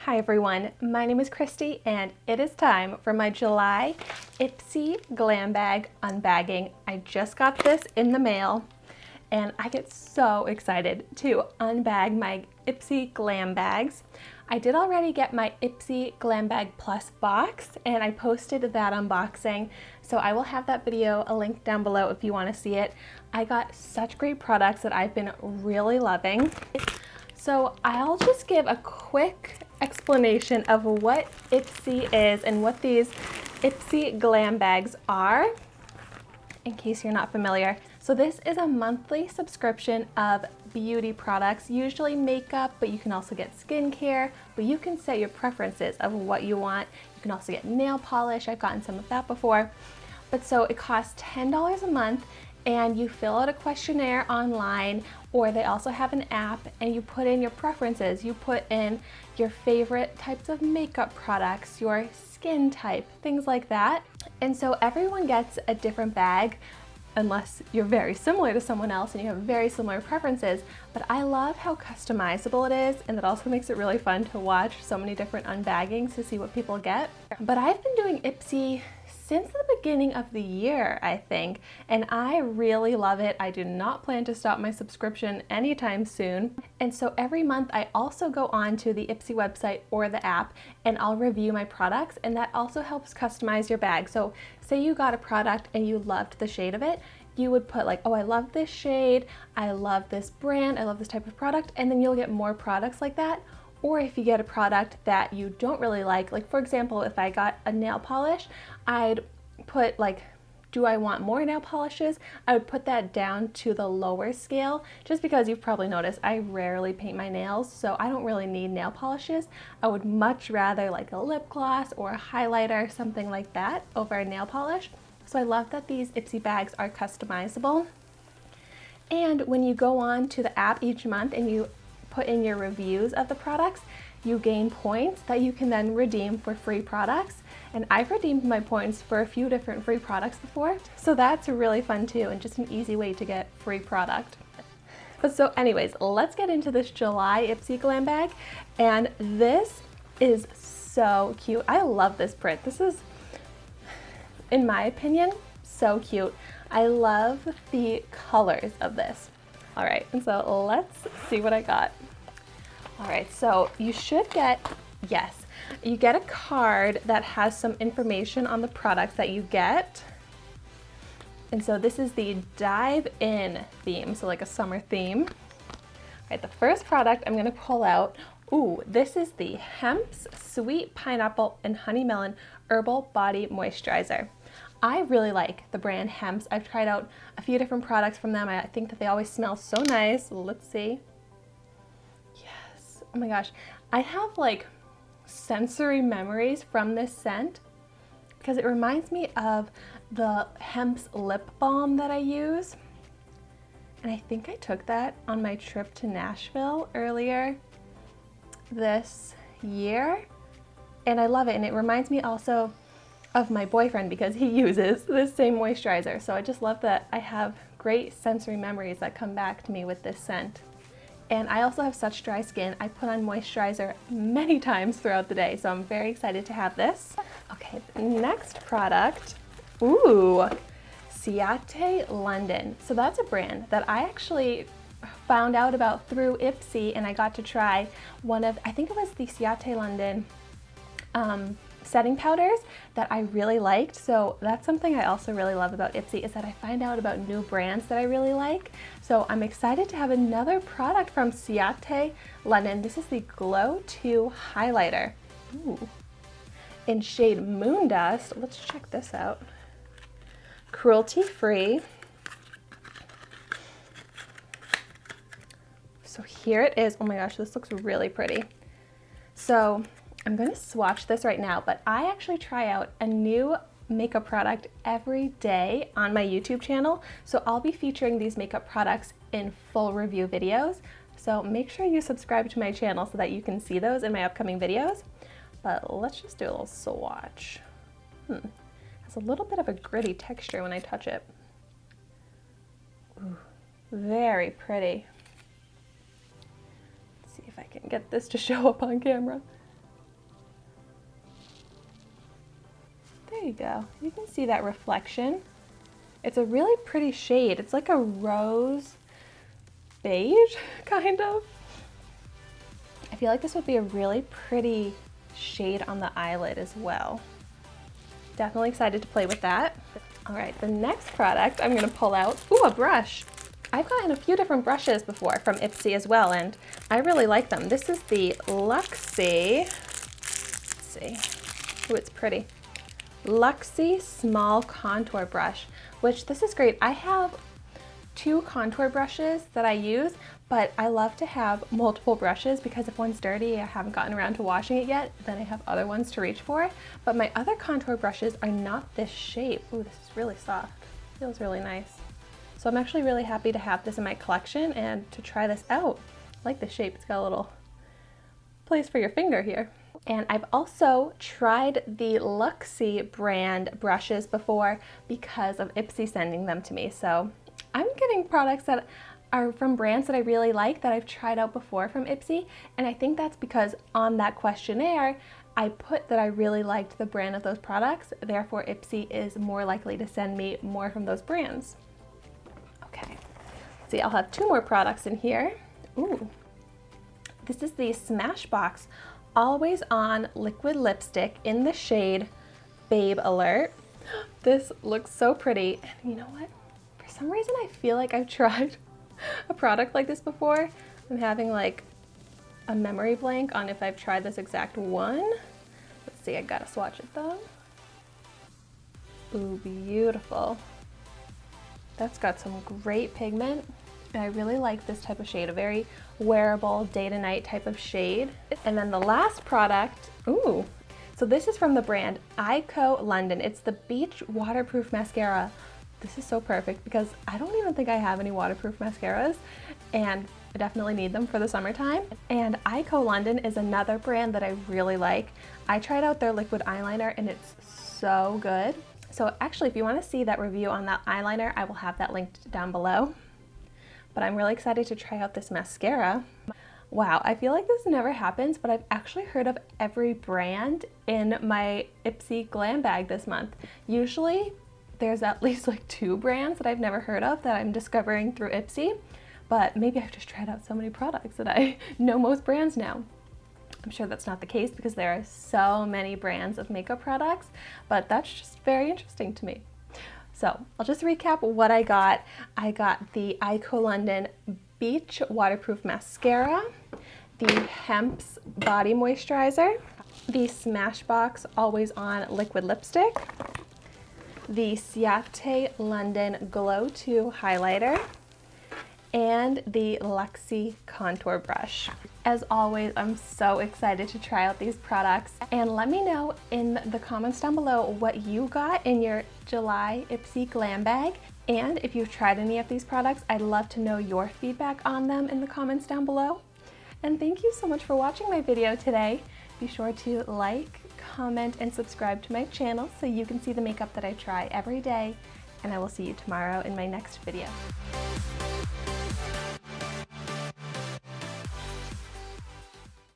Hi everyone, my name is Christy and it is time for my July Ipsy Glam Bag unbagging. I just got this in the mail and I get so excited to unbag my Ipsy Glam bags. I did already get my Ipsy Glam Bag Plus box and I posted that unboxing, so I will have that video a link down below if you want to see it. I got such great products that I've been really loving. So I'll just give a quick explanation of what Ipsy is and what these Ipsy Glam bags are, in case you're not familiar. So this is a monthly subscription of beauty products, usually makeup, but you can also get skincare, but you can set your preferences of what you want. You can also get nail polish. I've gotten some of that before. But so it costs $10 a month and you fill out a questionnaire online, or they also have an app, and you put in your preferences. You put in your favorite types of makeup products, your skin type, things like that. And so everyone gets a different bag, unless you're very similar to someone else and you have very similar preferences. But I love how customizable it is, and that also makes it really fun to watch so many different unbaggings to see what people get. But I've been doing Ipsy since the beginning of the year, I think, and I really love it. I do not plan to stop my subscription anytime soon. And so every month I also go on to the Ipsy website or the app and I'll review my products, and that also helps customize your bag. So say you got a product and you loved the shade of it, you would put like, oh, I love this shade, I love this brand, I love this type of product, and then you'll get more products like that. Or if you get a product that you don't really like for example, if I got a nail polish, I'd put like, do I want more nail polishes? I would put that down to the lower scale, just because you've probably noticed I rarely paint my nails, so I don't really need nail polishes. I would much rather like a lip gloss or a highlighter, something like that, over a nail polish. So I love that these Ipsy bags are customizable. And when you go on to the app each month and you put in your reviews of the products, you gain points that you can then redeem for free products. And I've redeemed my points for a few different free products before, so that's really fun too, and just an easy way to get free product. But so anyways, let's get into this July Ipsy Glam bag, and this is so cute. I love this print. This is, in my opinion, so cute. I love the colors of this. All right, and so let's see what I got. All right, so you should get, yes, you get a card that has some information on the products that you get. And so this is the Dive In theme, so like a summer theme. All right, the first product I'm gonna pull out, ooh, this is the Hemp's Sweet Pineapple and Honey Melon Herbal Body Moisturizer. I really like the brand Hemp's. I've tried out a few different products from them. I think that they always smell so nice. Let's see. Yes, oh my gosh. I have like sensory memories from this scent because it reminds me of the Hemp's lip balm that I use. And I think I took that on my trip to Nashville earlier this year. And I love it. And it reminds me also of my boyfriend because he uses this same moisturizer. So I just love that I have great sensory memories that come back to me with this scent. And I also have such dry skin. I put on moisturizer many times throughout the day, so I'm very excited to have this. Okay, the next product, ooh, Ciate London. So that's a brand that I actually found out about through Ipsy, and I got to try one of, I think it was the Ciate London setting powders that I really liked. So that's something I also really love about Ipsy, is that I find out about new brands that I really like. So I'm excited to have another product from Ciate London. This is the Glow 2 highlighter. Ooh. In shade Moon Dust. Let's check this out. Cruelty free. So here it is. Oh my gosh, this looks really pretty. So I'm going to swatch this right now, but I actually try out a new makeup product every day on my YouTube channel. So I'll be featuring these makeup products in full review videos. So make sure you subscribe to my channel so that you can see those in my upcoming videos. But let's just do a little swatch. Has a little bit of a gritty texture when I touch it. Ooh, very pretty. Let's see if I can get this to show up on camera. There you go. You can see that reflection. It's a really pretty shade. It's like a rose beige, kind of. I feel like this would be a really pretty shade on the eyelid as well. Definitely excited to play with that. All right, the next product I'm gonna pull out, ooh, a brush. I've gotten a few different brushes before from Ipsy as well, and I really like them. This is the Luxie, let's see, ooh, it's pretty. Luxie Small Contour Brush, which this is great. I have 2 contour brushes that I use, but I love to have multiple brushes because if one's dirty, I haven't gotten around to washing it yet, then I have other ones to reach for. But my other contour brushes are not this shape. Ooh, this is really soft. Feels really nice. So I'm actually really happy to have this in my collection and to try this out. I like the shape. It's got a little place for your finger here. And I've also tried the Luxie brand brushes before because of Ipsy sending them to me. So I'm getting products that are from brands that I really like that I've tried out before from Ipsy, and I think that's because on that questionnaire I put that I really liked the brand of those products, therefore Ipsy is more likely to send me more from those brands. Okay, see, I'll have 2 more products in here. Ooh, this is the Smashbox Always On Liquid Lipstick in the shade Babe Alert. This looks so pretty, and you know what? For some reason I feel like I've tried a product like this before. I'm having like a memory blank on if I've tried this exact one. Let's see, I gotta swatch it though. Ooh, beautiful. That's got some great pigment. I really like this type of shade, a very wearable day to night type of shade. And then the last product, ooh, so this is from the brand Ciate London. It's the Beach Waterproof Mascara. This is so perfect because I don't even think I have any waterproof mascaras, and I definitely need them for the summertime. And Ciate London is another brand that I really like. I tried out their liquid eyeliner and it's so good. So actually, if you want to see that review on that eyeliner, I will have that linked down below. But I'm really excited to try out this mascara. Wow, I feel like this never happens, but I've actually heard of every brand in my Ipsy Glam bag this month. Usually, there's at least like 2 brands that I've never heard of that I'm discovering through Ipsy, but maybe I've just tried out so many products that I know most brands now. I'm sure that's not the case because there are so many brands of makeup products, but that's just very interesting to me. So I'll just recap what I got. I got the Ciate London Beach Waterproof Mascara, the Hemp's Body Moisturizer, the Smashbox Always On Liquid Lipstick, the Ciate London Glow 2 Highlighter, and the Luxie Contour Brush. As always, I'm so excited to try out these products, and let me know in the comments down below what you got in your July Ipsy Glam bag. And if you've tried any of these products, I'd love to know your feedback on them in the comments down below. And thank you so much for watching my video today. Be sure to like, comment, and subscribe to my channel so you can see the makeup that I try every day. And I will see you tomorrow in my next video.